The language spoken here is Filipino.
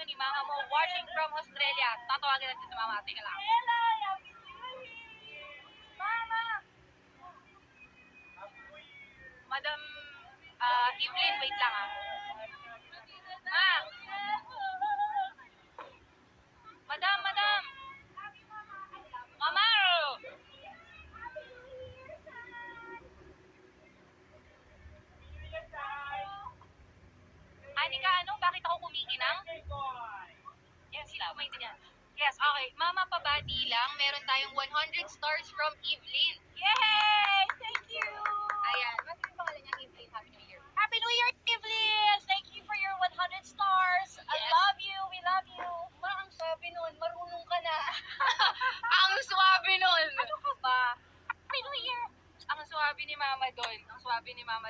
ni Mama mo watching from Australia. Tatawagin natin si Mama. Tingnan lang. Mama! Madam Evelyn, wait lang ah. Ma! Madam! Mama! Anika, bakit ako kumikinang? Yes, sila, maintindihan. Yes, okay. Mama, pabati lang. Meron tayong 100 stars from Evelyn. Yay! Thank you! Ayan. Mas yung pangalan niya, Evelyn. Happy New Year. Happy New Year, Evelyn! Thank you for your 100 stars. Yes. I love you. We love you. Ma, ang sabi nun. Marunong ka na. Ang swabe nun. Ano ka ba? Happy New Year! Ang swabe ni Mama doon. Ang swabe ni Mama